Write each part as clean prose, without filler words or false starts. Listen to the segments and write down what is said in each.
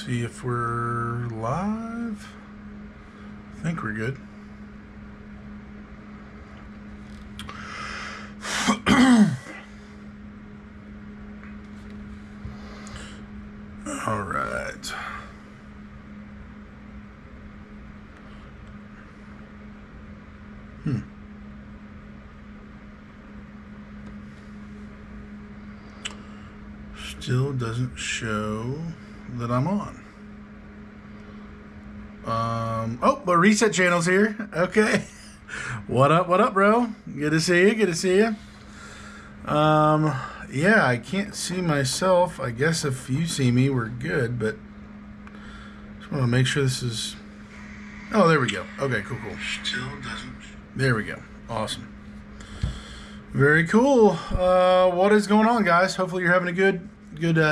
See if we're live. I think we're good. All right. Still doesn't show that I'm on. Oh, but Reset Channel's here. Okay. What up, bro? Good to see you. Yeah, I can't see myself. I guess if you see me, we're good, but just want to make sure this is... Oh, there we go. Okay, cool. Still doesn't... There we go. Awesome. Very cool. What is going on, guys? Hopefully you're having a good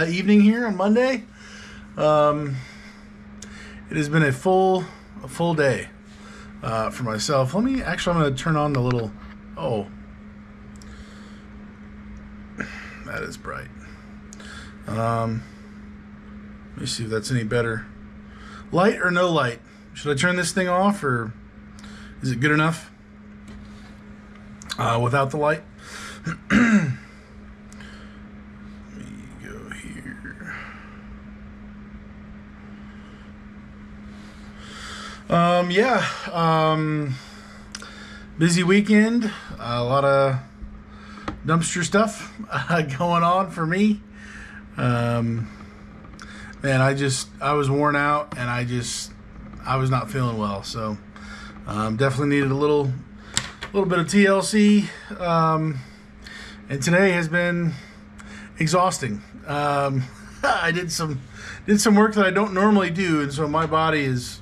evening here on Monday. It has been a full day for myself. I'm going to turn on the little... Oh. That is bright. Let me see if that's any better. Light or no light? Should I turn this thing off, or is it good enough without the light? Let me go here. Busy weekend. A lot of dumpster stuff going on for me. Man, I was worn out, and I was not feeling well, so definitely needed a little bit of TLC, and today has been exhausting. I did some work that I don't normally do, and so my body is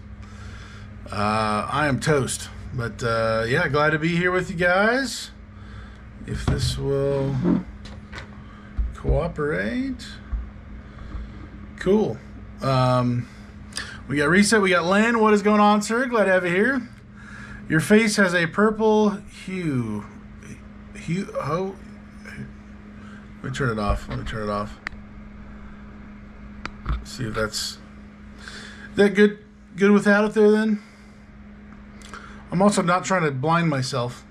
I am toast. But yeah, glad to be here with you guys. If this will cooperate. Cool. We got Reset. We got Len. What is going on, sir? Glad to have you here. Your face has a purple hue. Let me turn it off. See if that's... Is that good without it there, then? I'm also not trying to blind myself.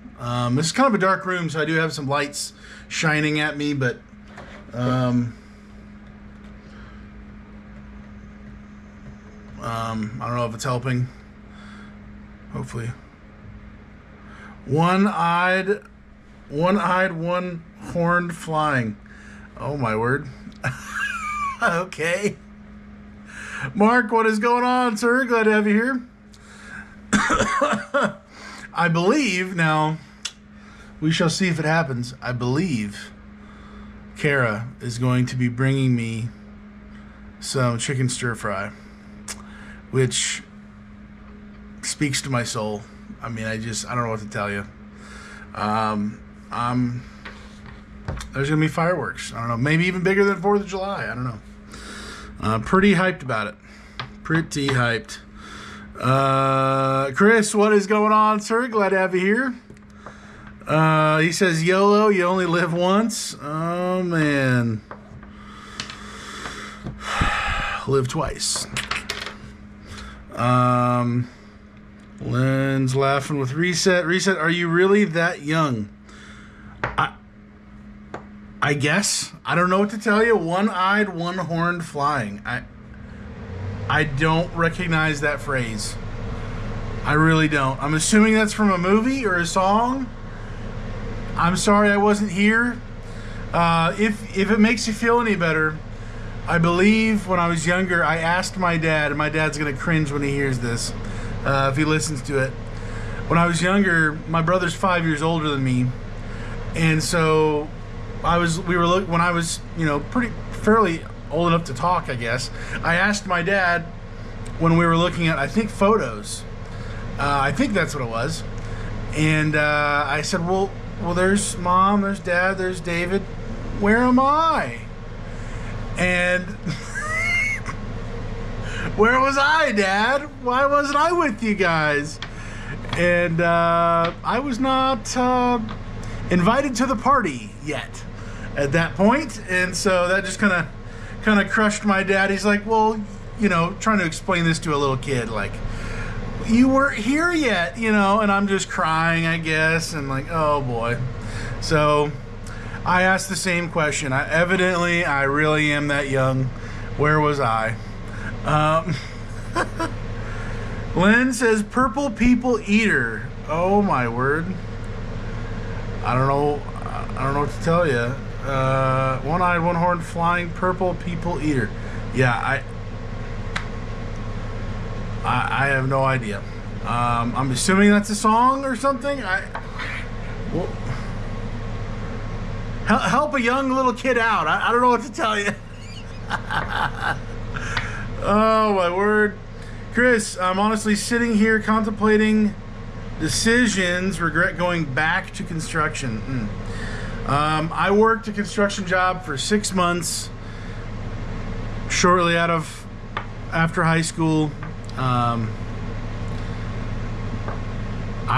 This is kind of a dark room, so I do have some lights shining at me, but I don't know if it's helping. Hopefully. One-eyed, one-horned flying. Oh, my word. Okay. Mark, what is going on, sir? Glad to have you here. I believe, now, we shall see if it happens. I believe Kara is going to be bringing me some chicken stir fry, which speaks to my soul. I mean, I don't know what to tell you. There's going to be fireworks. I don't know, maybe even bigger than 4th of July. I don't know. Pretty hyped about it. Pretty hyped. Chris, what is going on, sir? Glad to have you here. He says, YOLO, you only live once. Oh, man. Live twice. Len's laughing with Reset. Reset, are you really that young? I guess. I don't know what to tell you. One-eyed, one-horned flying. I don't recognize that phrase. I really don't. I'm assuming that's from a movie or a song. I'm sorry I wasn't here. If it makes you feel any better, I believe when I was younger, I asked my dad, and my dad's going to cringe when he hears this, if he listens to it. When I was younger, my brother's 5 years older than me, and so when I was, fairly old enough to talk, I guess, I asked my dad when we were looking at, I think, photos. I think that's what it was. And I said, well, there's Mom, there's Dad, there's David. Where am I? And where was I, Dad? Why wasn't I with you guys? And I was not invited to the party yet at that point. And so that just kind of crushed my dad. He's like, well, trying to explain this to a little kid, like, you weren't here yet, and I'm just crying, I guess, and like, oh boy. So I asked the same question. Evidently, I really am that young. Where was I? Lynn says, purple people eater. Oh my word. I don't know what to tell you. One-eyed, one-horned, flying purple people eater. Yeah, I have no idea. I'm assuming that's a song or something. Help a young little kid out. I don't know what to tell you. Oh my word. Chris, I'm honestly sitting here contemplating decisions, regret going back to construction. I worked a construction job for 6 months shortly after high school. I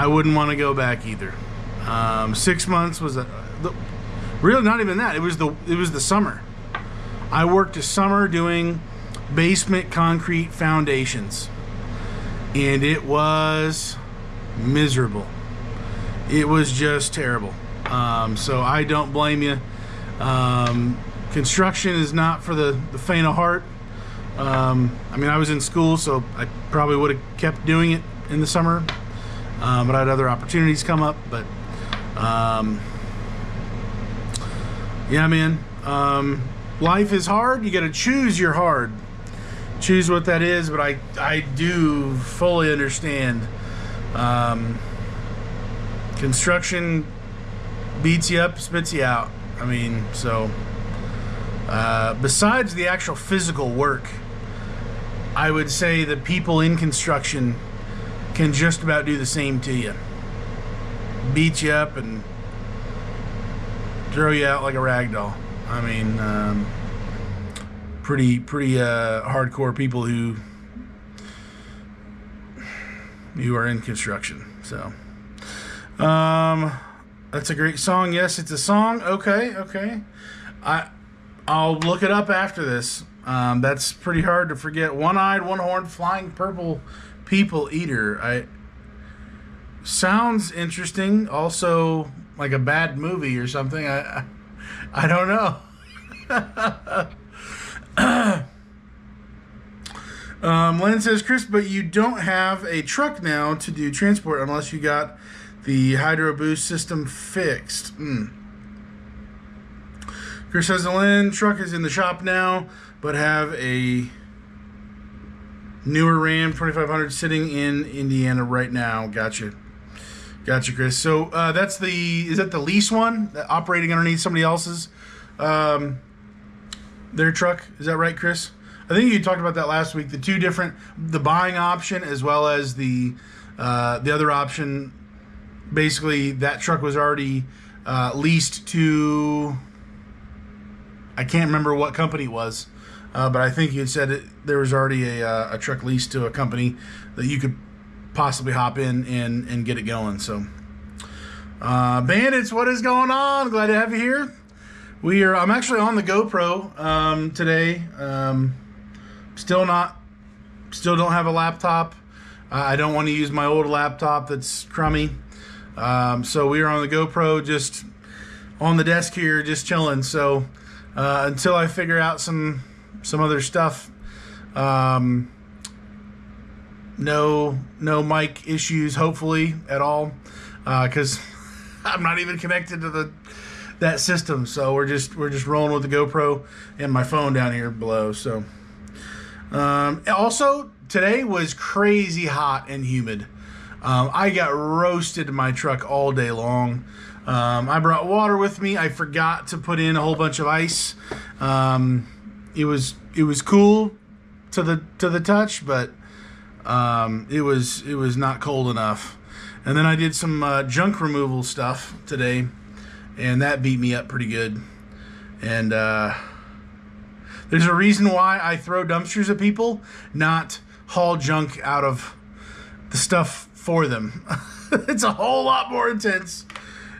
wouldn't want to go back either. 6 months was really not even that. It was the summer. I worked a summer doing basement concrete foundations, and it was miserable. It was just terrible. So I don't blame you. Construction is not for the faint of heart. I mean, I was in school, so I probably would have kept doing it in the summer, but I had other opportunities come up. But yeah, man, life is hard. You got to choose your hard. Choose what that is, but I do fully understand. Construction beats you up, spits you out. I mean, so besides the actual physical work, I would say the people in construction can just about do the same to you. Beat you up and throw you out like a rag doll. I mean, pretty hardcore people who are in construction. So that's a great song. Yes, it's a song. Okay. I'll look it up after this. That's pretty hard to forget. One-eyed, one-horned, flying purple people eater. Sounds interesting. Also, like a bad movie or something. I don't know. Len says, Chris, but you don't have a truck now to do transport unless you got the Hydro Boost system fixed. Chris says, the Lynn truck is in the shop now, but have a newer Ram 2500 sitting in Indiana right now. Gotcha, Chris. So is that the lease one operating underneath somebody else's their truck? Is that right, Chris? I think you talked about that last week. The buying option as well as the other option. Basically, that truck was already leased to, I can't remember what company it was, but I think you had said there was already a truck leased to a company that you could possibly hop in and get it going. So, Bandits, what is going on? Glad to have you here. I'm actually on the GoPro today. Still don't have a laptop. I don't want to use my old laptop that's crummy. So we are on the GoPro, just on the desk here, just chilling. So until I figure out some other stuff, no mic issues, hopefully, at all, because I'm not even connected to that system. So we're just rolling with the GoPro and my phone down here below. So also today was crazy hot and humid. I got roasted in my truck all day long. I brought water with me. I forgot to put in a whole bunch of ice. It was cool to the touch, but it was not cold enough. And then I did some junk removal stuff today, and that beat me up pretty good. And there's a reason why I throw dumpsters at people, not haul junk out of the stuff for them. It's a whole lot more intense.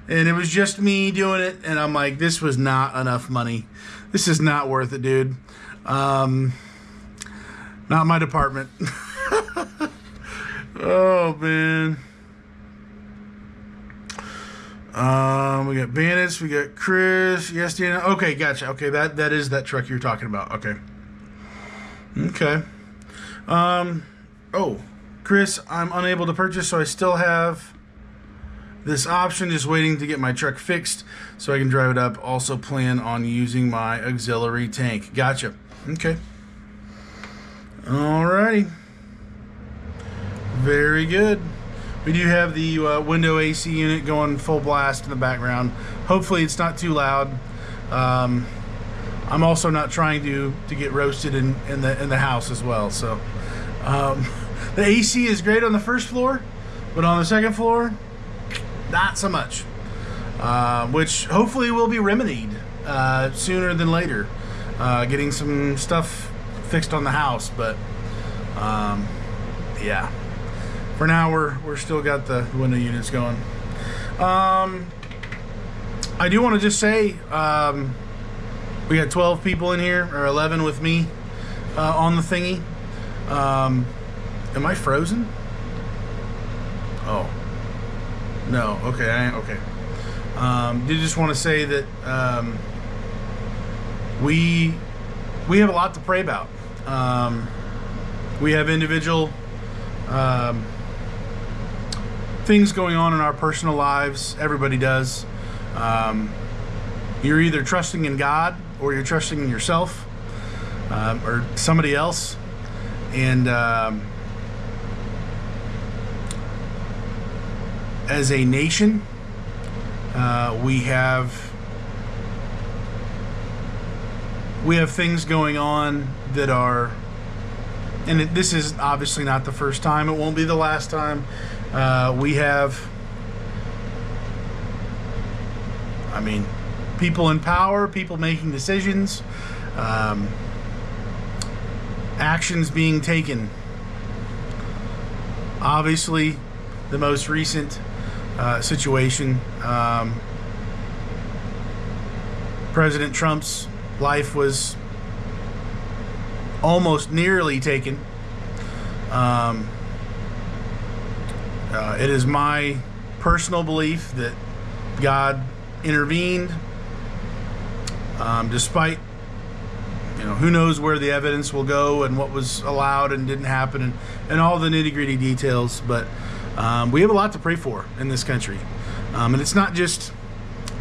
And it was just me doing it, and I'm like, this was not enough money. This is not worth it, dude. Not my department. Oh, man. We got Bandits. We got Chris. Yes, Dana. Okay, gotcha. Okay, that is that truck you're talking about. Okay. Okay. Oh, Chris, I'm unable to purchase, so I still have this option, just waiting to get my truck fixed so I can drive it up. Also plan on using my auxiliary tank. Gotcha. Okay. Alrighty. Very good. We do have the window AC unit going full blast in the background. Hopefully it's not too loud. I'm also not trying to get roasted in the house as well. So the AC is great on the first floor, but on the second floor, not so much. Which hopefully will be remedied sooner than later. Getting some stuff fixed on the house, but yeah. For now, we're still got the window units going. I do want to just say we got 12 people in here, or 11 with me on the thingy. Am I frozen? Oh no. Okay. Okay. Did just want to say that we have a lot to pray about. We have individual things going on in our personal lives. Everybody does. You're either trusting in God or you're trusting in yourself or somebody else. And as a nation, we have things going on that are, and this is obviously not the first time, it won't be the last time. We have, I mean, people in power, people making decisions, actions being taken. Obviously, the most recent situation, President Trump's life was almost nearly taken. It is my personal belief that God intervened, despite, who knows where the evidence will go and what was allowed and didn't happen and all the nitty-gritty details. But we have a lot to pray for in this country. And it's not just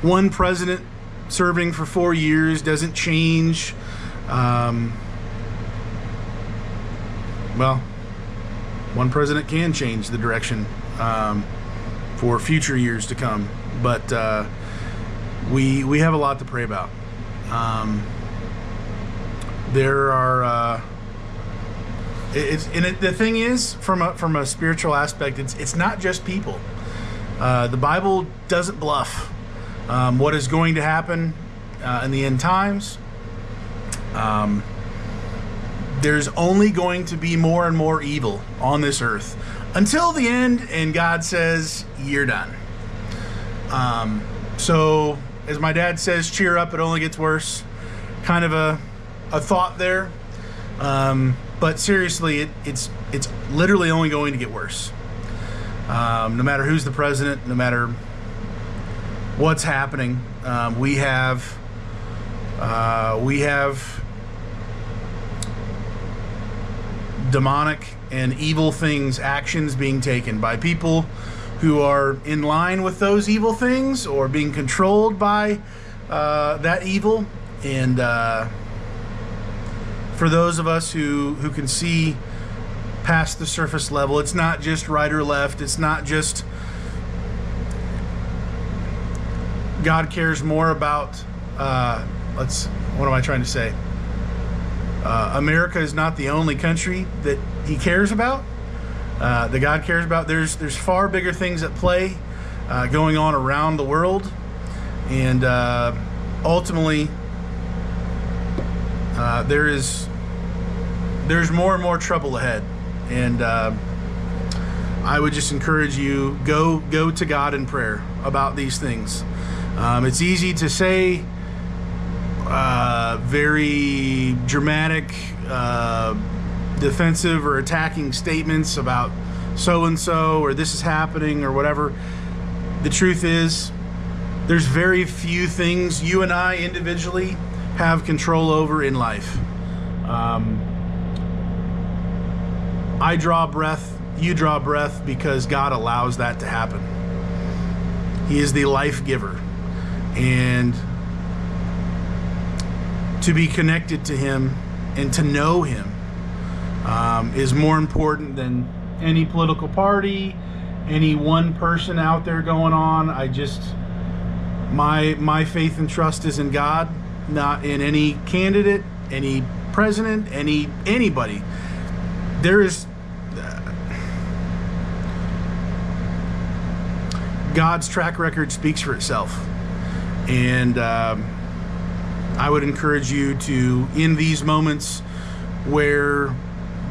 one president serving for 4 years doesn't change. Well, one president can change the direction for future years to come, but we have a lot to pray about. There are the thing is, from a spiritual aspect, it's not just people. The Bible doesn't bluff. What is going to happen in the end times? There's only going to be more and more evil on this earth until the end, and God says, you're done. So, as my dad says, cheer up, it only gets worse. Kind of a thought there. But seriously, it's literally only going to get worse. No matter who's the president, no matter what's happening, we have demonic and evil things, actions being taken by people who are in line with those evil things or being controlled by that evil. And for those of us who can see past the surface level, it's not just right or left. It's not just, God cares more about, what am I trying to say? America is not the only country that he cares about, that God cares about. There's far bigger things at play going on around the world, and ultimately there's more and more trouble ahead. And I would just encourage you, go to God in prayer about these things. It's easy to say very dramatic defensive or attacking statements about so-and-so or this is happening or whatever. The truth is, there's very few things you and I individually have control over in life. I draw breath, you draw breath because God allows that to happen. He is the life giver. And to be connected to Him and to know Him is more important than any political party, any one person out there going on. My faith and trust is in God, not in any candidate, any president, anybody. There is God's track record speaks for itself, and I would encourage you to, in these moments where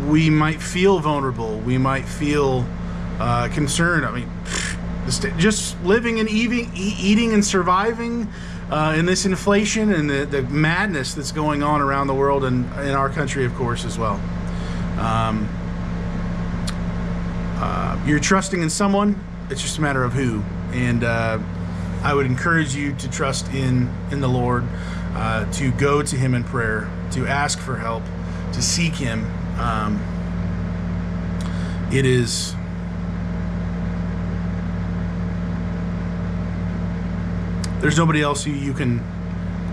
we might feel vulnerable, we might feel concerned. I mean, just living and eating and surviving in this inflation and the madness that's going on around the world and in our country, of course, as well. You're trusting in someone. It's just a matter of who. And I would encourage you to trust in the Lord, to go to Him in prayer, to ask for help, to seek Him. There's nobody else who you can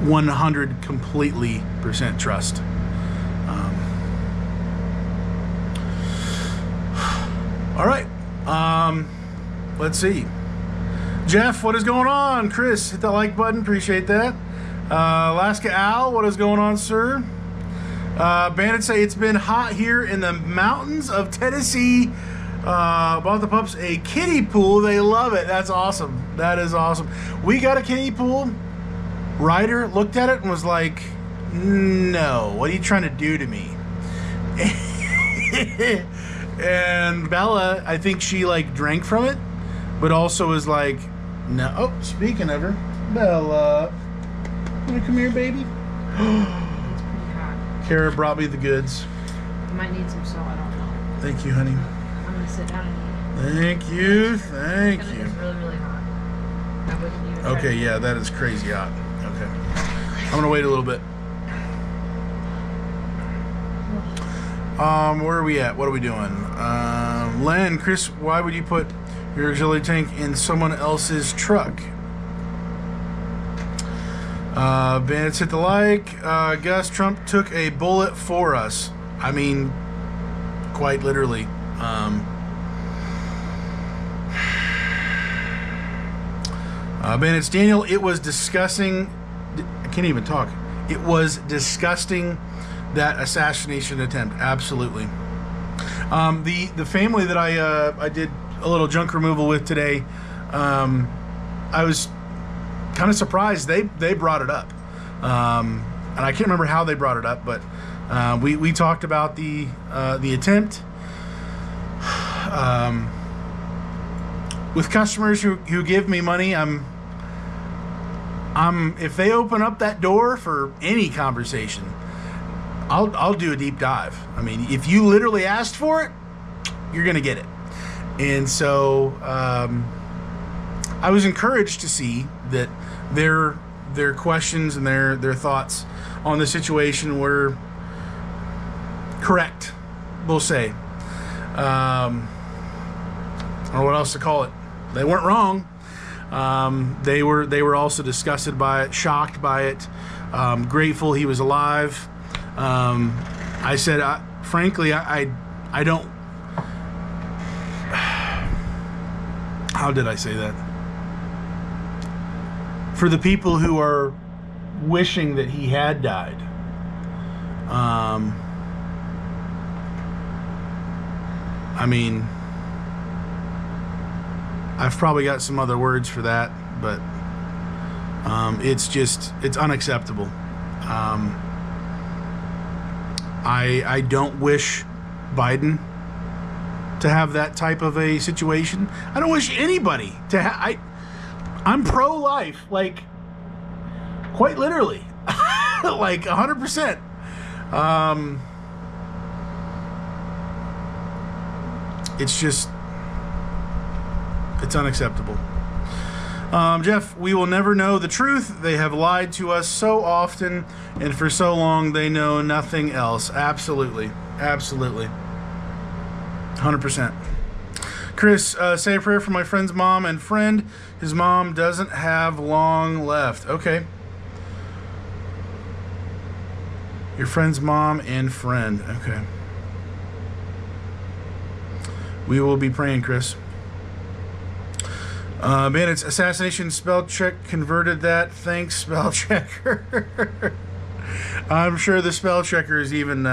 100 completely % trust. All right. Let's see. Jeff, what is going on? Chris, hit that like button. Appreciate that. Alaska Al, what is going on, sir? Bandits say it's been hot here in the mountains of Tennessee. Bought the pups a kiddie pool. They love it. That's awesome. That is awesome. We got a kiddie pool. Ryder looked at it and was like, no, what are you trying to do to me? And Bella, I think she like drank from it, but also was like, no. Oh, speaking of her, Bella, wanna come here, baby? Kara brought me the goods. I might need some salt, I don't know. Thank you, honey. I'm gonna sit down and eat. Thank you, thank you. It's really, really hot. I wouldn't even try Okay, to- yeah, that is crazy hot. Okay. I'm gonna wait a little bit. Where are we at? What are we doing? Len, Chris, why would you put your auxiliary tank in someone else's truck? Bandits hit the like. Gus, Trump took a bullet for us. I mean, quite literally. Bandits, Daniel, it was disgusting. I can't even talk. It was disgusting, that assassination attempt. Absolutely. The family that I did a little junk removal with today, I was kind of surprised they brought it up, and I can't remember how they brought it up, but we talked about the attempt. With customers who give me money, if they open up that door for any conversation, I'll do a deep dive. I mean, if you literally asked for it, you're gonna get it. And so I was encouraged to see that their questions and their thoughts on the situation were correct, we'll say. I don't know what else to call it. They weren't wrong. They were also disgusted by it, shocked by it, grateful he was alive. I said, frankly, I don't. How did I say that? For the people who are wishing that he had died, I mean, I've probably got some other words for that, but it's unacceptable. I don't wish Biden to have that type of a situation. I don't wish anybody to have. I'm pro-life, like, quite literally, like 100%. It's just, it's unacceptable. Jeff, we will never know the truth. They have lied to us so often and for so long they know nothing else. Absolutely. Absolutely. 100%. Chris, say a prayer for my friend's mom and friend. His mom doesn't have long left. Okay. Your friend's mom and friend. Okay. We will be praying, Chris. Bandits, assassination spell check converted that. Thanks, spell checker. I'm sure the spell checker is even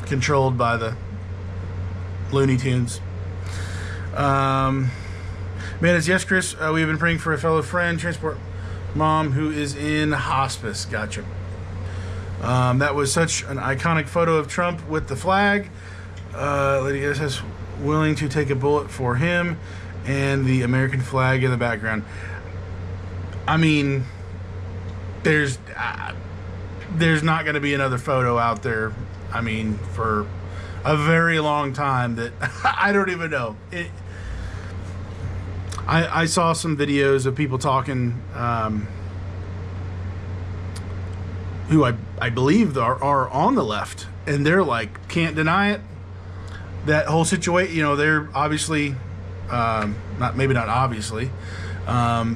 controlled by the Looney Tunes. Bandits, yes, Chris. We've been praying for a fellow friend, transport mom, who is in hospice. Gotcha. That was such an iconic photo of Trump with the flag. Lady S says, willing to take a bullet for him and the American flag in the background. I mean, there's not going to be another photo out there, I mean, for a very long time that I don't even know. I saw some videos of people talking who I believe are on the left, and they're like, can't deny it. That whole situation, you know, they're obviously, maybe not obviously,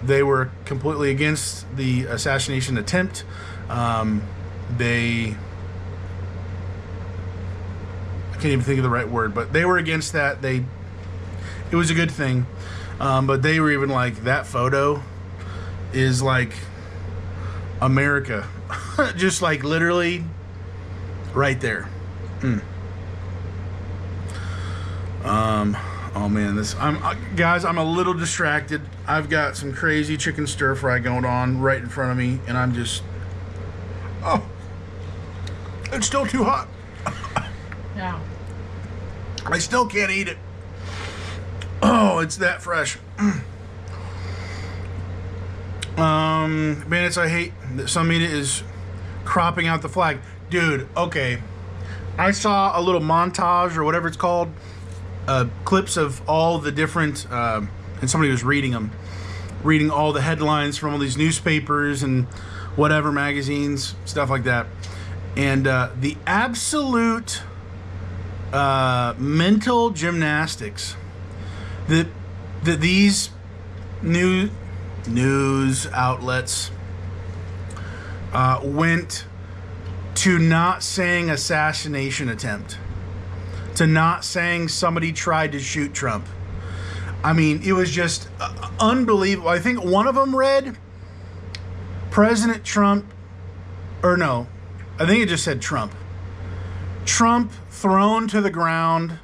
they were completely against the assassination attempt. I can't even think of the right word, but they were against that. It was a good thing. But they were even like, that photo is like America. Just like literally right there. Oh man, guys, I'm a little distracted. I've got some crazy chicken stir fry going on right in front of me, and I'm just, it's still too hot. Yeah. I still can't eat it. Oh, it's that fresh. Bandits, I hate that some media is cropping out the flag. Dude, okay. I saw a little montage or whatever it's called, clips of all the different, and somebody was reading all the headlines from all these newspapers and whatever magazines, stuff like that. And the absolute mental gymnastics that these news outlets went to not saying assassination attempt, to not saying somebody tried to shoot Trump. I mean, it was just unbelievable. I think one of them read President Trump, or no, I think it just said Trump. Trump thrown to the ground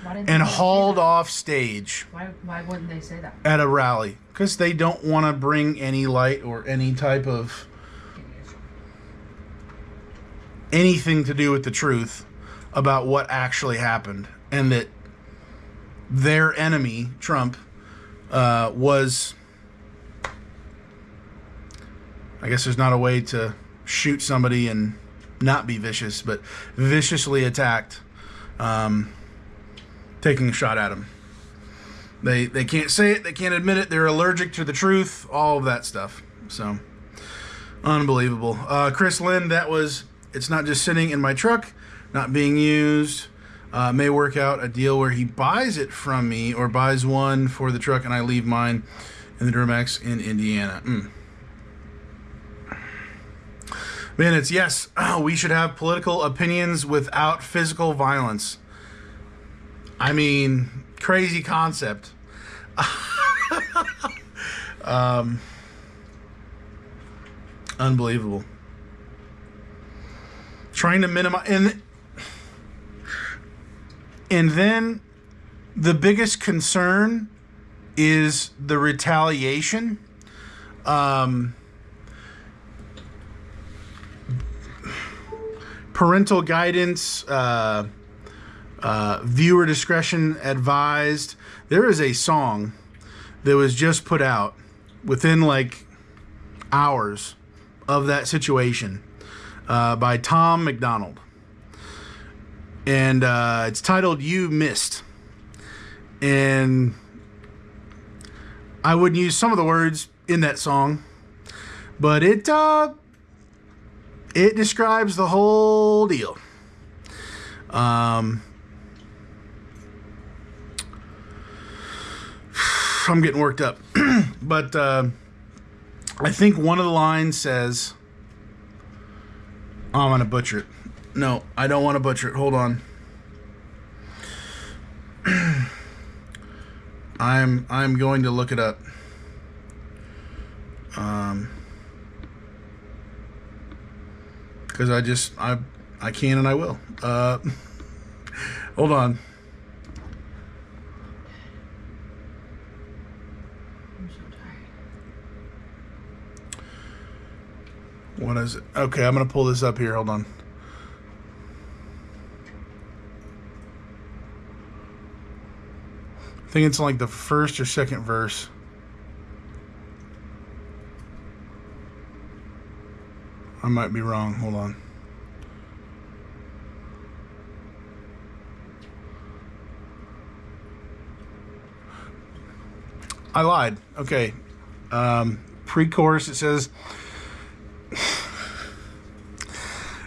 and hauled off stage. Why wouldn't they say that? At a rally. Because they don't want to bring any light or any type of anything to do with the truth about what actually happened. And that their enemy, Trump, was... I guess there's not a way to shoot somebody and not be vicious, but viciously attacked, taking a shot at him. They can't say it, they can't admit it, they're allergic to the truth, all of that stuff. So, unbelievable. Chris Lynn, that was, it's not just sitting in my truck, not being used. May work out a deal where he buys it from me or buys one for the truck and I leave mine in the Duramax in Indiana. Bandits, yes, we should have political opinions without physical violence. I mean, crazy concept. Unbelievable. Trying to minimize... And then the biggest concern is the retaliation. Parental guidance, viewer discretion advised. There is a song that was just put out within like hours of that situation by Tom McDonald. And it's titled "You Missed." And I wouldn't use some of the words in that song, but it describes the whole deal. I'm getting worked up. But I think one of the lines says, oh, I'm going to butcher it. No, I don't want to butcher it. Hold on. I'm going to look it up. Because I can and I will. Hold on. I'm so tired. What is it? Okay, I'm going to pull this up here. Hold on. I think it's like the first or second verse. I might be wrong. Hold on. I lied. Okay. Pre-chorus, it says,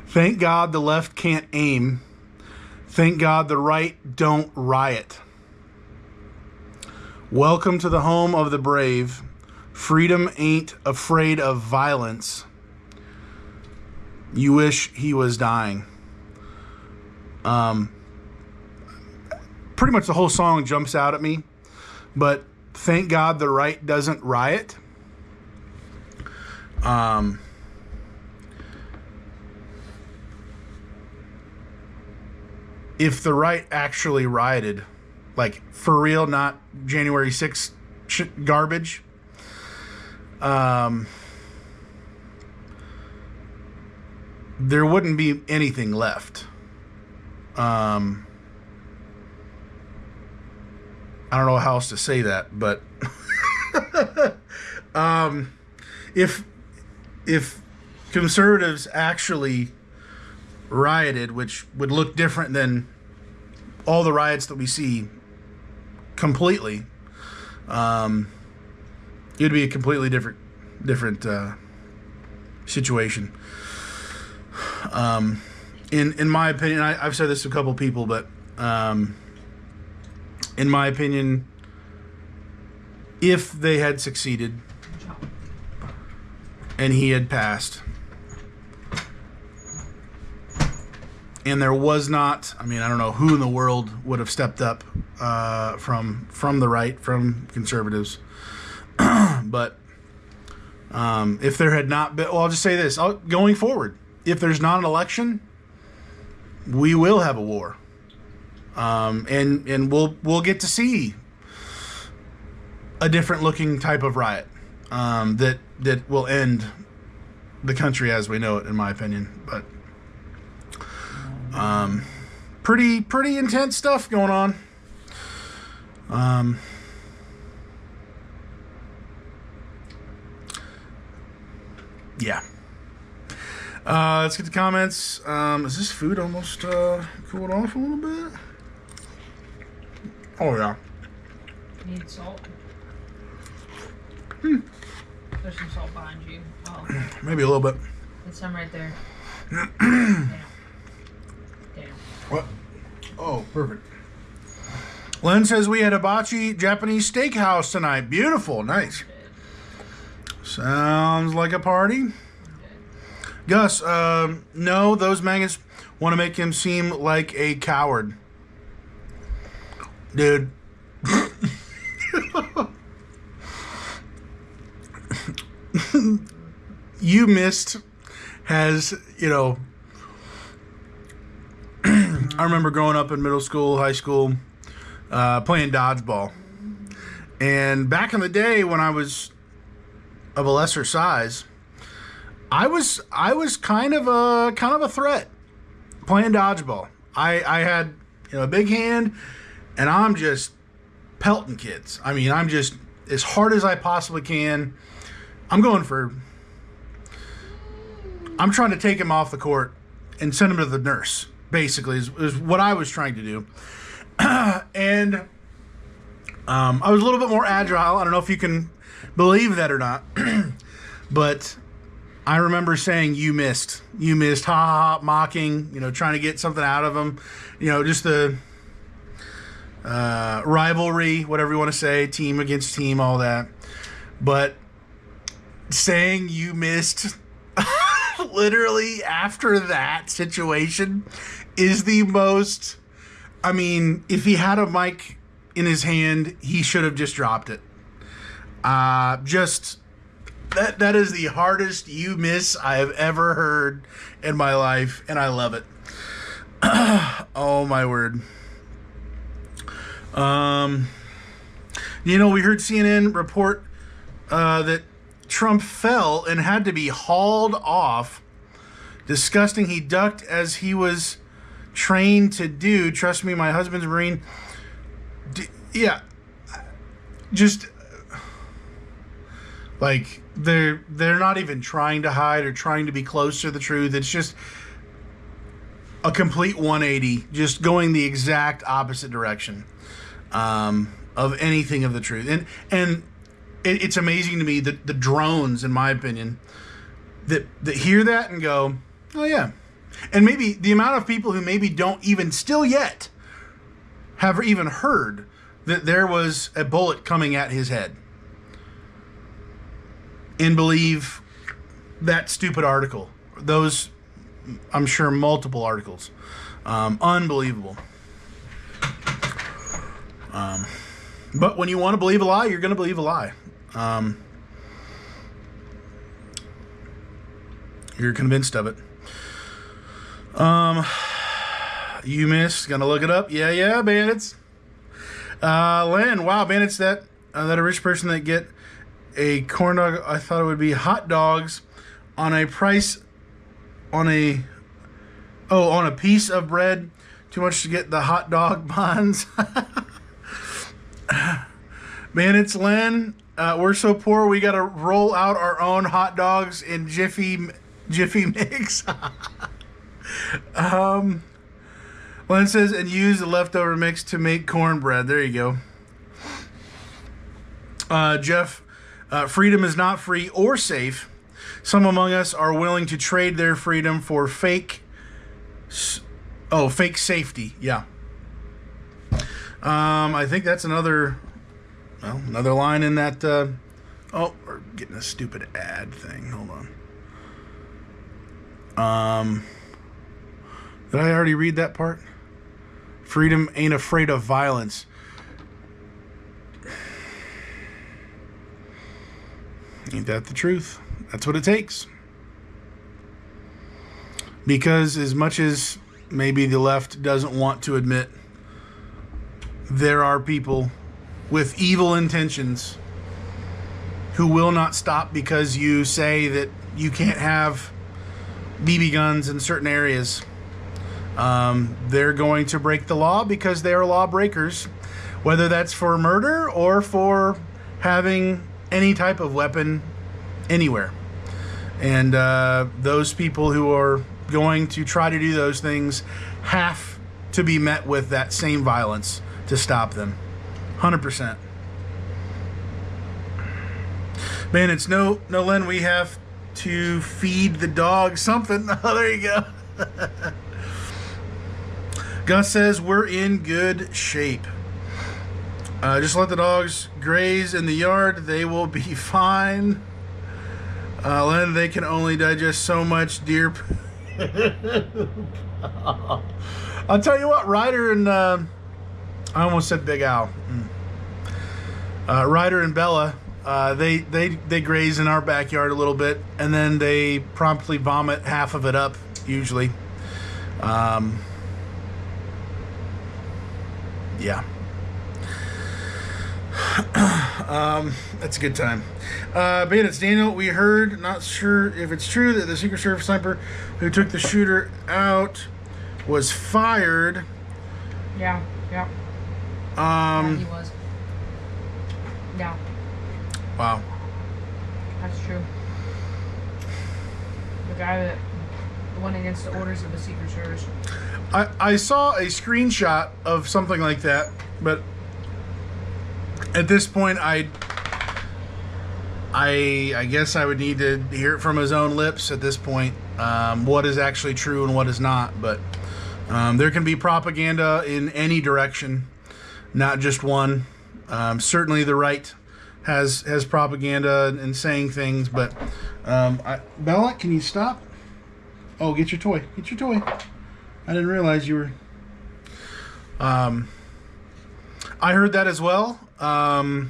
thank God the left can't aim. Thank God the right don't riot. Welcome to the home of the brave. Freedom ain't afraid of violence. You wish he was dying. Pretty much the whole song jumps out at me, but thank God the right doesn't riot. If the right actually rioted, like for real, not January 6th garbage, there wouldn't be anything left. I don't know how else to say that, but if conservatives actually rioted, which would look different than all the riots that we see completely, it'd be a completely different situation. In my opinion, I've said this to a couple people, but in my opinion, if they had succeeded and he had passed, and there was not, I mean, I don't know who in the world would have stepped up from the right, from conservatives, but if there had not been, well, I'll just say this, going forward, if there's not an election, we will have a war. And we'll get to see a different looking type of riot that will end the country as we know it, in my opinion. But pretty intense stuff going on. Yeah. Let's get the comments. Is this food almost cooled off a little bit? Oh, yeah. Need salt? There's some salt behind you. Oh. Maybe a little bit. There's some right there. Damn. What? Oh, perfect. Len says we had a hibachi Japanese steakhouse tonight. Beautiful. Nice. Sounds like a party. Gus, no, those maggots want to make him seem like a coward. Dude. You Missed has, I remember growing up in middle school, high school, playing dodgeball. And back in the day when I was of a lesser size, I was kind of a threat playing dodgeball. I had a big hand, and I'm just pelting kids. I mean, I'm just as hard as I possibly can. I'm trying to take him off the court and send him to the nurse. basically, is what I was trying to do. And I was a little bit more agile. I don't know if you can believe that or not. But I remember saying, you missed, ha ha ha, mocking, trying to get something out of them. Just the rivalry, whatever you want to say, team against team, all that. But saying you missed literally after that situation is the most... I mean, if he had a mic in his hand, he should have just dropped it. That is the hardest you miss I have ever heard in my life, and I love it. Oh my word. We heard CNN report that Trump fell and had to be hauled off. Disgusting. He ducked as he was trained to do. Trust me, my husband's a Marine. Yeah. Just like they're not even trying to hide or trying to be close to the truth. It's just a complete 180, just going the exact opposite direction of anything of the truth. And it's amazing to me that the drones, in my opinion, that hear that and go, oh yeah. And maybe the amount of people who maybe don't even still yet have even heard that there was a bullet coming at his head and believe that stupid article. Those, I'm sure, multiple articles. Unbelievable. But when you want to believe a lie, you're going to believe a lie. You're convinced of it. You missed. Gonna look it up. Yeah, bandits. Len, wow, bandits. That a rich person that get a corn dog. I thought it would be hot dogs on a price on a piece of bread. Too much to get the hot dog buns. Bandits, Len. We're so poor we gotta roll out our own hot dogs in Jiffy Mix. Len says, and use the leftover mix to make cornbread. There you go. Jeff, freedom is not free or safe. Some among us are willing to trade their freedom for fake safety. Yeah. I think that's another line in that. We're getting a stupid ad thing. Hold on. Did I already read that part? Freedom ain't afraid of violence. Ain't that the truth? That's what it takes. Because as much as maybe the left doesn't want to admit, there are people with evil intentions who will not stop because you say that you can't have BB guns in certain areas. They're going to break the law because they are lawbreakers, whether that's for murder or for having any type of weapon anywhere. And those people who are going to try to do those things have to be met with that same violence to stop them. 100%. Man, it's no, Len, we have to feed the dog something. Oh, there you go. Gus says we're in good shape. Just let the dogs graze in the yard. They will be fine. Len, they can only digest so much deer poop. I'll tell you what, Ryder and I almost said Big Al. Ryder and Bella, they graze in our backyard a little bit, and then they promptly vomit half of it up, usually. Yeah. That's a good time. Bandits, Daniel, we heard, not sure if it's true, that the Secret Service sniper who took the shooter out was fired. Yeah. Yeah, he was. Yeah. Wow. That's true. The guy that went in against the orders of the Secret Service. I saw a screenshot of something like that, but at this point, I guess I would need to hear it from his own lips at this point, what is actually true and what is not. But there can be propaganda in any direction, not just one. Certainly the right has propaganda and saying things, but Bella, can you stop? Oh, get your toy. Get your toy. I didn't realize you were... I heard that as well. I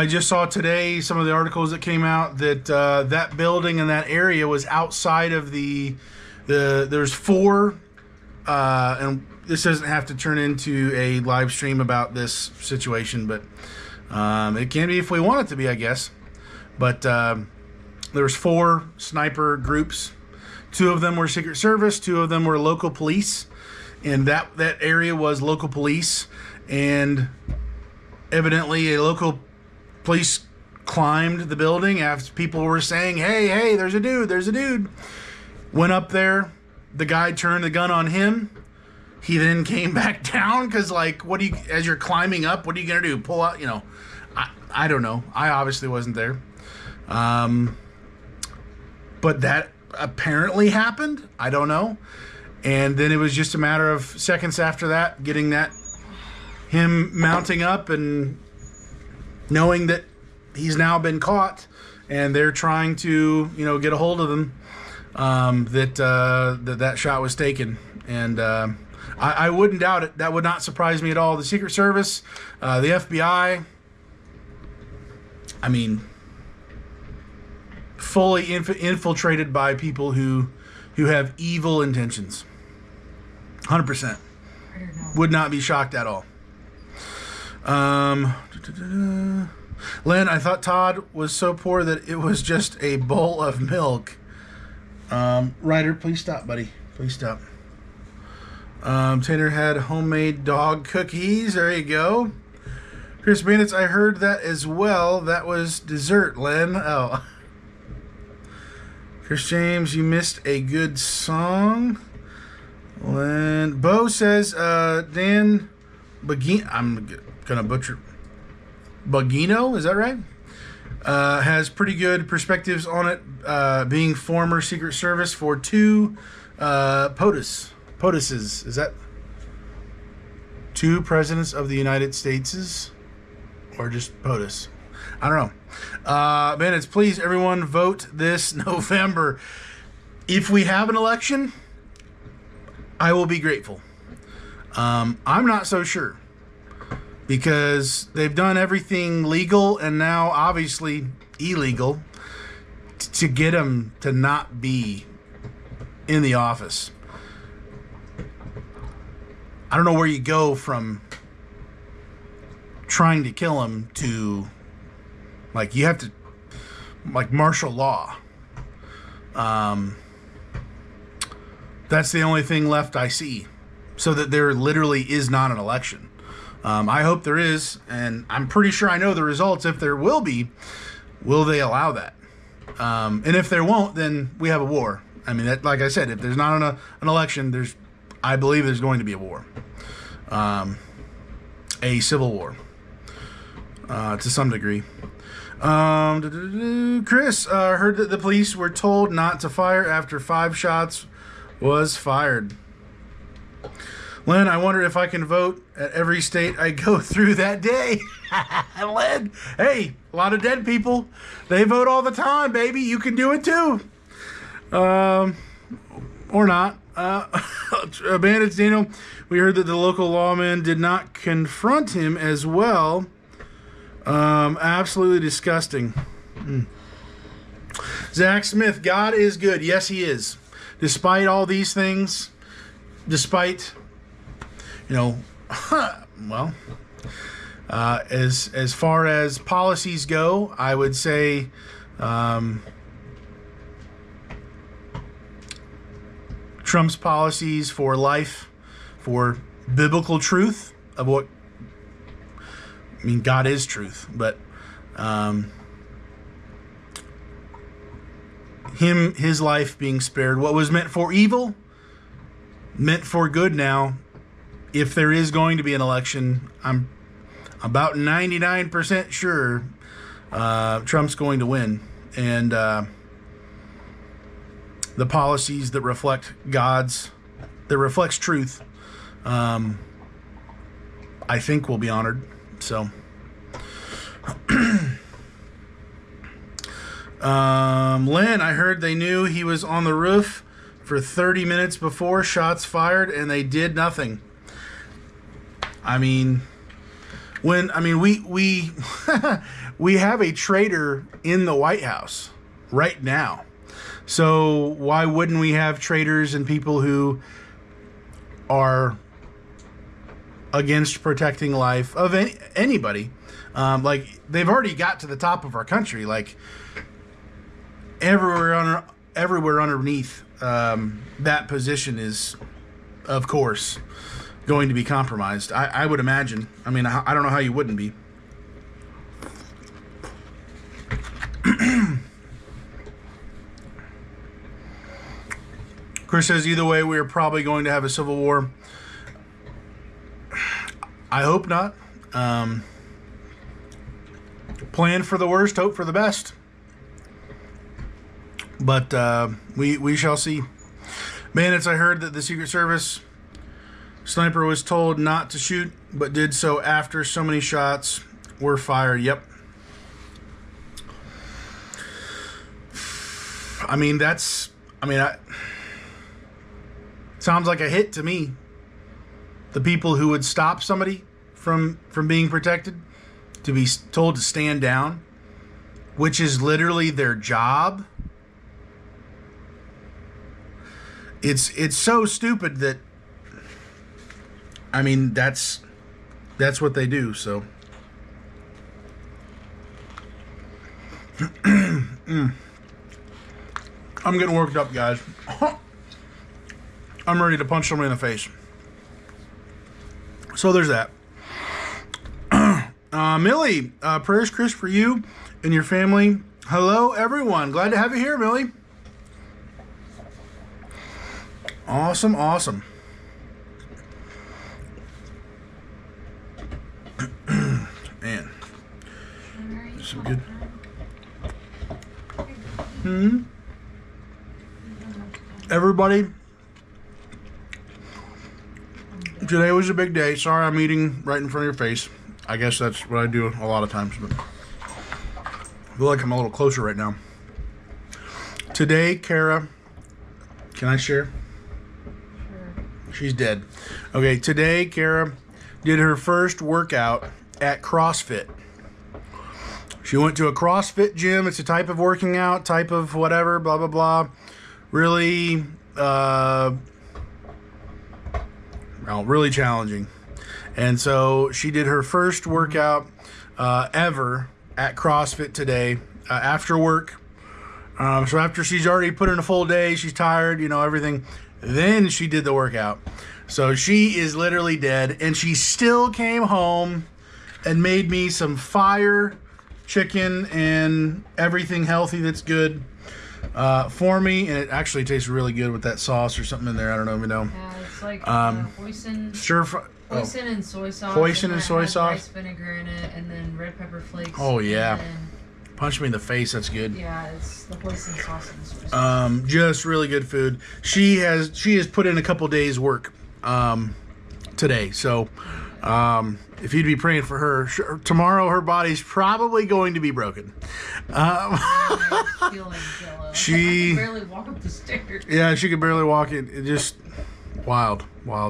just saw today some of the articles that came out that that building and that area was outside of there's 4 and this doesn't have to turn into a live stream about this situation, but it can be if we want it to be, I guess. But there's 4 sniper groups. 2 of them were Secret Service, 2 of them were local police, and that area was local police, and evidently a local police climbed the building after people were saying, hey, there's a dude. Went up there, the guy turned the gun on him. He then came back down because, like, as you're climbing up, what are you going to do? Pull out, I don't know. I obviously wasn't there. But that apparently happened. I don't know. And then it was just a matter of seconds after that, getting him mounting up and knowing that he's now been caught and they're trying to, get a hold of him, that shot was taken. And I wouldn't doubt it. That would not surprise me at all. The Secret Service, the FBI, I mean, fully infiltrated by people who have evil intentions. 100%. Would not be shocked at all. Len, I thought Todd was so poor that it was just a bowl of milk. Ryder, please stop, buddy. Please stop. Tanner had homemade dog cookies. There you go. Chris Bandits, I heard that as well. That was dessert, Len. Oh. Chris James, you missed a good song. Len. Bo says, Dan Bugino, I'm going to butcher. Bugino, is that right? Has pretty good perspectives on it, being former Secret Service for 2 POTUSes. Is that 2 presidents of the United States? Or just POTUS? I don't know. Bandits, please, everyone, vote this November. If we have an election, I will be grateful. I'm not so sure. Because they've done everything legal and now obviously illegal to get him to not be in the office. I don't know where you go from trying to kill him to, like, you have to, like, martial law. That's the only thing left I see. So that there literally is not an election. I hope there is, and I'm pretty sure I know the results. If there will be, will they allow that? And if there won't, then we have a war. I mean, like I said, if there's not an election, I believe there's going to be a war. A civil war. To some degree. Chris, heard that the police were told not to fire after 5 shots was fired. Len, I wonder if I can vote at every state I go through that day. Len, hey, a lot of dead people. They vote all the time, baby. You can do it too. Or not. Bandits Dino, we heard that the local lawman did not confront him as well. Absolutely disgusting. Zach Smith, God is good. Yes, he is. Despite all these things, despite... well, as far as policies go, I would say Trump's policies for life, for biblical truth of what, I mean, God is truth, but his life being spared. What was meant for evil, meant for good now. If there is going to be an election, I'm about 99% sure Trump's going to win. And the policies that reflects truth, I think will be honored. So, Lynn, I heard they knew he was on the roof for 30 minutes before shots fired, and they did nothing. I mean, we we have a traitor in the White House right now. So why wouldn't we have traitors and people who are against protecting life of anybody? Like, they've already got to the top of our country. Like, everywhere underneath that position is, of course, going to be compromised. I would imagine. I mean, I don't know how you wouldn't be. Chris says, either way, we are probably going to have a civil war. I hope not. Plan for the worst, hope for the best. But we shall see. Bandits, I heard that the Secret Service sniper was told not to shoot, but did so after so many shots were fired. Yep. Sounds like a hit to me. The people who would stop somebody from being protected, to be told to stand down, which is literally their job. It's so stupid that, I mean, that's what they do. So I'm getting worked up, guys. I'm ready to punch somebody in the face. So there's that. Millie, prayers, Chris, for you and your family. Hello, everyone. Glad to have you here, Millie. Awesome, awesome. Man. Some good. Everybody, today was a big day. Sorry I'm eating right in front of your face. I guess that's what I do a lot of times, but I feel like I'm a little closer right now. Today, Kara, can I share? Sure. She's dead. Okay, today, Kara did her first workout at CrossFit. She went to a CrossFit gym. It's a type of working out, type of whatever, blah, blah, blah. Really, really challenging. And so she did her first workout ever at CrossFit today after work. So after she's already put in a full day, she's tired, everything. Then she did the workout. So she is literally dead. And she still came home and made me some fire chicken and everything healthy that's good for me. And it actually tastes really good with that sauce or something in there. I don't even know. Yeah, it's like hoisin. Hoisin and soy sauce. Hoisin and soy sauce. Rice vinegar in it, and then red pepper flakes. Oh yeah. Punch me in the face. That's good. Yeah, it's the hoisin sauce and soy sauce. Just really good food. She has put in a couple days work today. So if you'd be praying for her, tomorrow her body's probably going to be broken. I feel like jello. She can barely walk up the stairs. Yeah, she could barely walk it. It just wild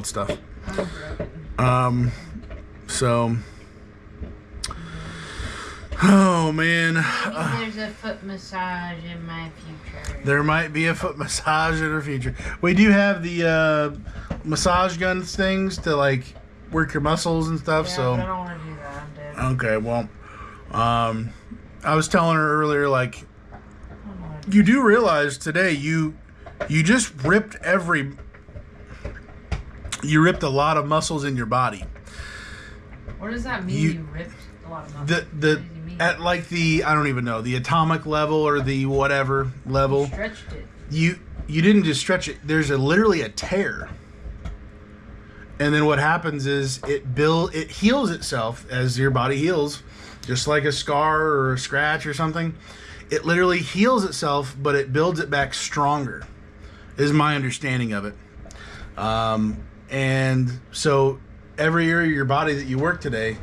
stuff. So, oh man. Maybe there's a foot massage in my future. There might be a foot massage in her future. We do have the massage gun things to like work your muscles and stuff. Yeah, so but I don't want to do that. I'm dead. Okay, well, I was telling her earlier, like, you do realize today you just ripped a lot of muscles in your body. What does that mean? You ripped a lot of muscles. What does it mean? at like the, I don't even know, the atomic level or the whatever level. You stretched it. You didn't just stretch it. There's literally a tear. And then what happens is it heals itself as your body heals, just like a scar or a scratch or something. It literally heals itself, but it builds it back stronger, is my understanding of it. And so every area of your body that you work today,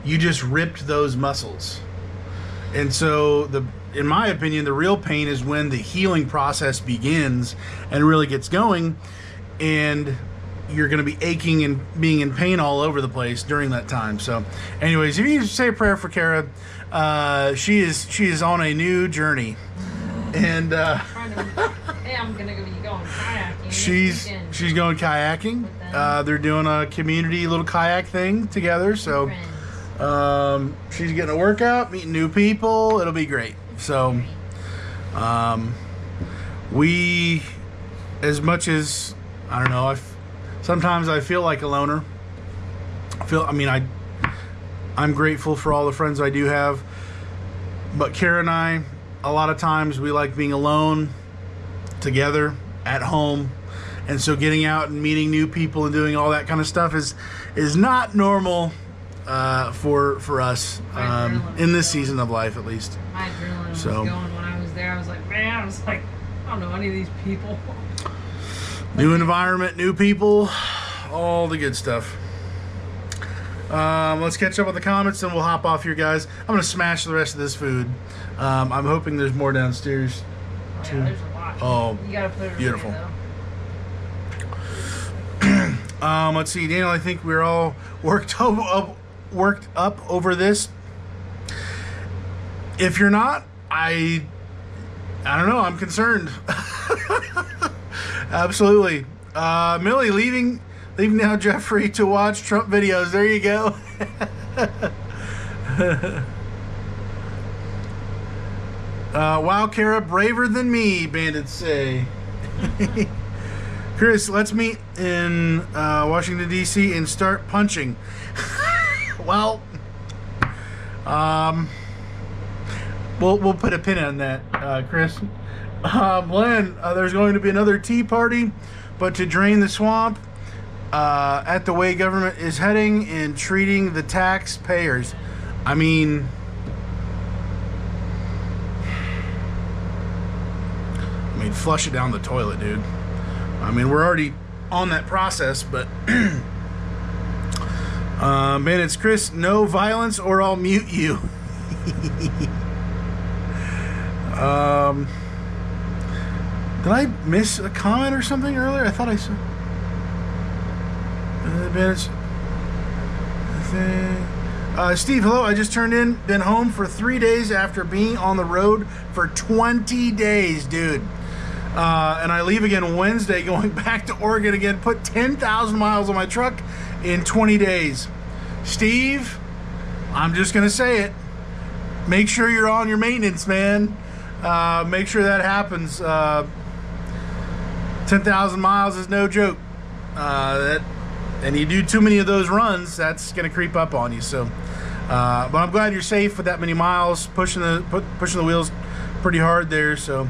you just ripped those muscles. And so in my opinion, the real pain is when the healing process begins and really gets going, and you're going to be aching and being in pain all over the place during that time. So anyways, if you say a prayer for Kara, she is on a new journey. And hey, I'm going to be going kayaking. She's going kayaking. They're doing a community little kayak thing together. So she's getting a workout, meeting new people. It'll be great. So we, as much as, I don't know, sometimes I feel like a loner. I'm grateful for all the friends I do have. But Kara and I, a lot of times we like being alone, together, at home. And so getting out and meeting new people and doing all that kind of stuff is not normal for us in this season of life, at least. My adrenaline was going when I was there. I was like, I don't know any of these people. New environment, new people, all the good stuff. Let's catch up with the comments and we'll hop off here, guys. I'm going to smash the rest of this food. I'm hoping there's more downstairs. Oh, yeah, there's a lot. Oh, you gotta put it beautiful. Away, Let's see, Daniel, I think we're all worked up over this. If you're not, I don't know, I'm concerned. Absolutely. Millie, leaving now Jeffrey to watch Trump videos. There you go. Wow, Kara, braver than me, bandits say. Chris, let's meet in Washington, D.C. and start punching. Well, we'll put a pin on that, Chris. Len, there's going to be another tea party, but to drain the swamp at the way government is heading and treating the taxpayers. I mean, flush it down the toilet, dude. I mean, we're already on that process, but man, it's Chris, no violence or I'll mute you. Did I miss a comment or something earlier? I thought I saw. Steve, hello. I just turned in. Been home for 3 days after being on the road for 20 days, dude. And I leave again Wednesday, going back to Oregon again. Put 10,000 miles on my truck in 20 days. Steve, I'm just going to say it. Make sure you're on your maintenance, man. Make sure that happens. 10,000 miles is no joke. And you do too many of those runs, that's going to creep up on you. So, but I'm glad you're safe with that many miles, pushing the wheels pretty hard there. So,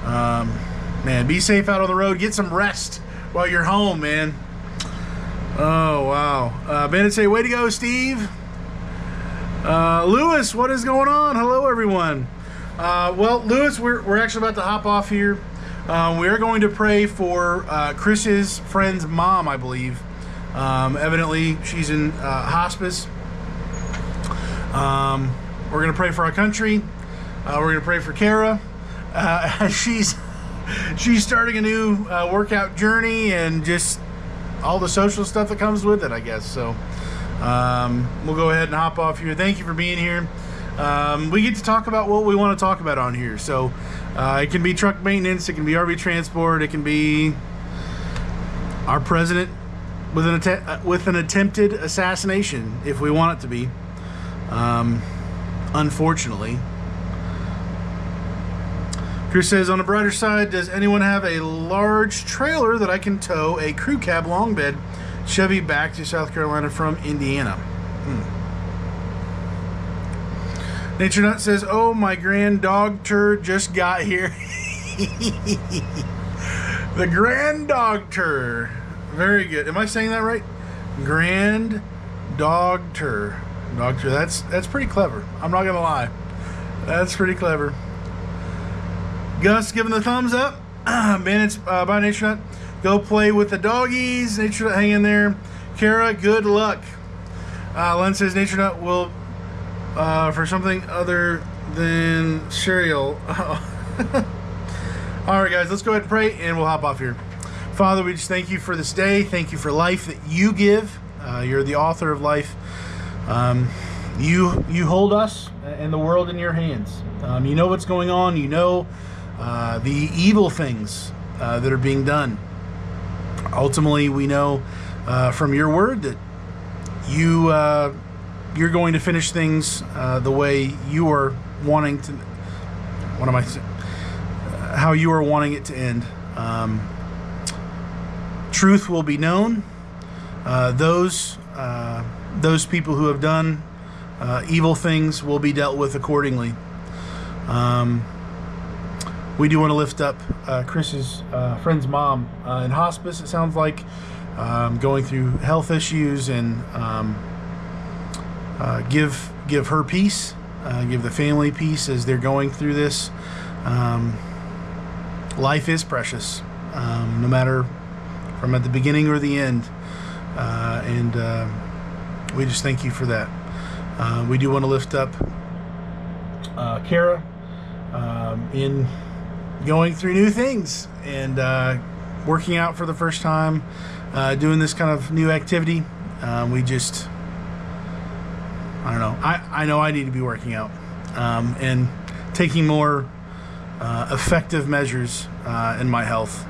man, be safe out on the road. Get some rest while you're home, man. Oh, wow. Bandit say, way to go, Steve. Lewis, what is going on? Hello, everyone. Well, Lewis, we're actually about to hop off here. We are going to pray for Chris's friend's mom, I believe. Evidently, she's in hospice. We're going to pray for our country. We're going to pray for Kara. She's starting a new workout journey and just all the social stuff that comes with it, I guess. So we'll go ahead and hop off here. Thank you for being here. We get to talk about what we want to talk about on here. So it can be truck maintenance, it can be RV transport, it can be our president with an attempted assassination, if we want it to be. Unfortunately. Chris says, on the brighter side, does anyone have a large trailer that I can tow a crew cab long bed Chevy back to South Carolina from Indiana? Nature Nut says, "Oh, my grand dog turd just got here." The grand dog turd. Very good. Am I saying that right? Grand dog turd. Dog turd. That's pretty clever. I'm not gonna lie. That's pretty clever. Gus giving the thumbs up. Bandits by Nature Nut. Go play with the doggies. Nature Nut, hang in there. Kara, good luck. Len says Nature Nut will for something other than cereal. All right, guys, let's go ahead and pray, and we'll hop off here. Father, we just thank you for this day. Thank you for life that you give. You're the author of life. You hold us and the world in your hands. You know what's going on. You know the evil things that are being done. Ultimately, we know from your word that you're going to finish things the way you are wanting to. What am I saying? How you are wanting it to end. Truth will be known. Those people who have done evil things will be dealt with accordingly. We do want to lift up Chris's friend's mom in hospice. It sounds like going through health issues, and give her peace, give the family peace as they're going through this. Life is precious, no matter from at the beginning or the end, and we just thank you for that. We do want to lift up Kara in going through new things and working out for the first time, doing this kind of new activity. We just, I don't know. I know I need to be working out and taking more effective measures in my health.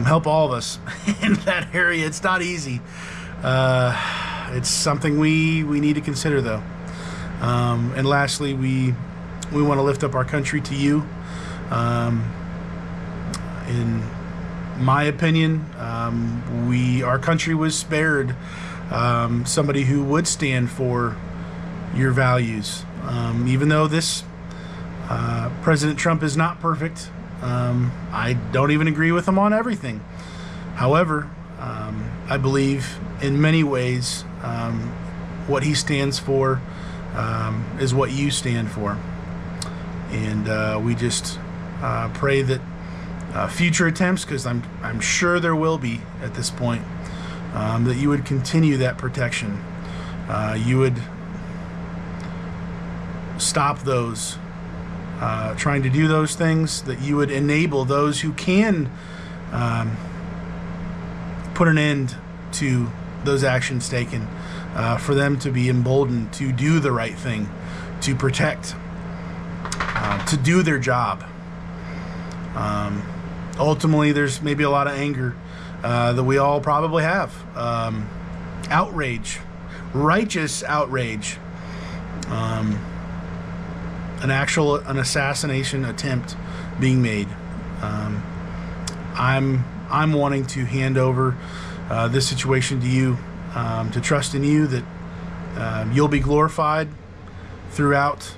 Help all of us in that area. It's not easy. It's something we need to consider, though. And lastly, we want to lift up our country to you. In my opinion, our country was spared somebody who would stand for your values. Even though this President Trump is not perfect, I don't even agree with him on everything. However, I believe in many ways what he stands for is what you stand for. And we just pray that future attempts, because I'm sure there will be at this point, that you would continue that protection. You would stop those trying to do those things, that you would enable those who can put an end to those actions taken, for them to be emboldened to do the right thing, to protect, to do their job. Ultimately, there's maybe a lot of anger that we all probably have. Outrage, righteous outrage. An assassination attempt being made. I'm wanting to hand over this situation to you, to trust in you that you'll be glorified throughout.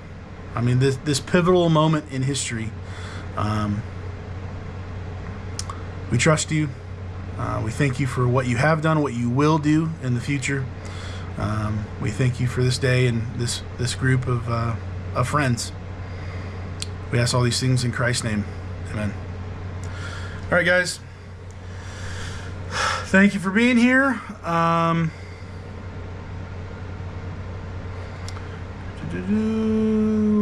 I mean, this pivotal moment in history. We trust you. We thank you for what you have done, what you will do in the future. We thank you for this day and this group of friends. We ask all these things in Christ's name. Amen. All right, guys. Thank you for being here.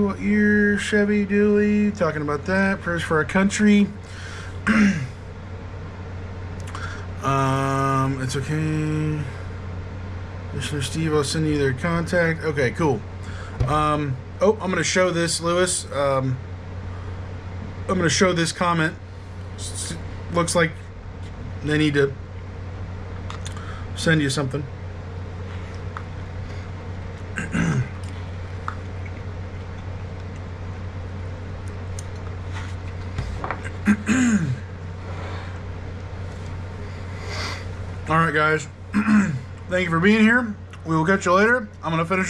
What year? Chevy Dooley. Talking about that. Prayers for our country. It's okay. Commissioner Steve, I'll send you their contact. Okay, cool. I'm going to show this, Lewis. I'm going to show this comment. Looks like they need to send you something. All right, guys. Thank you for being here. We will catch you later. I'm going to finish up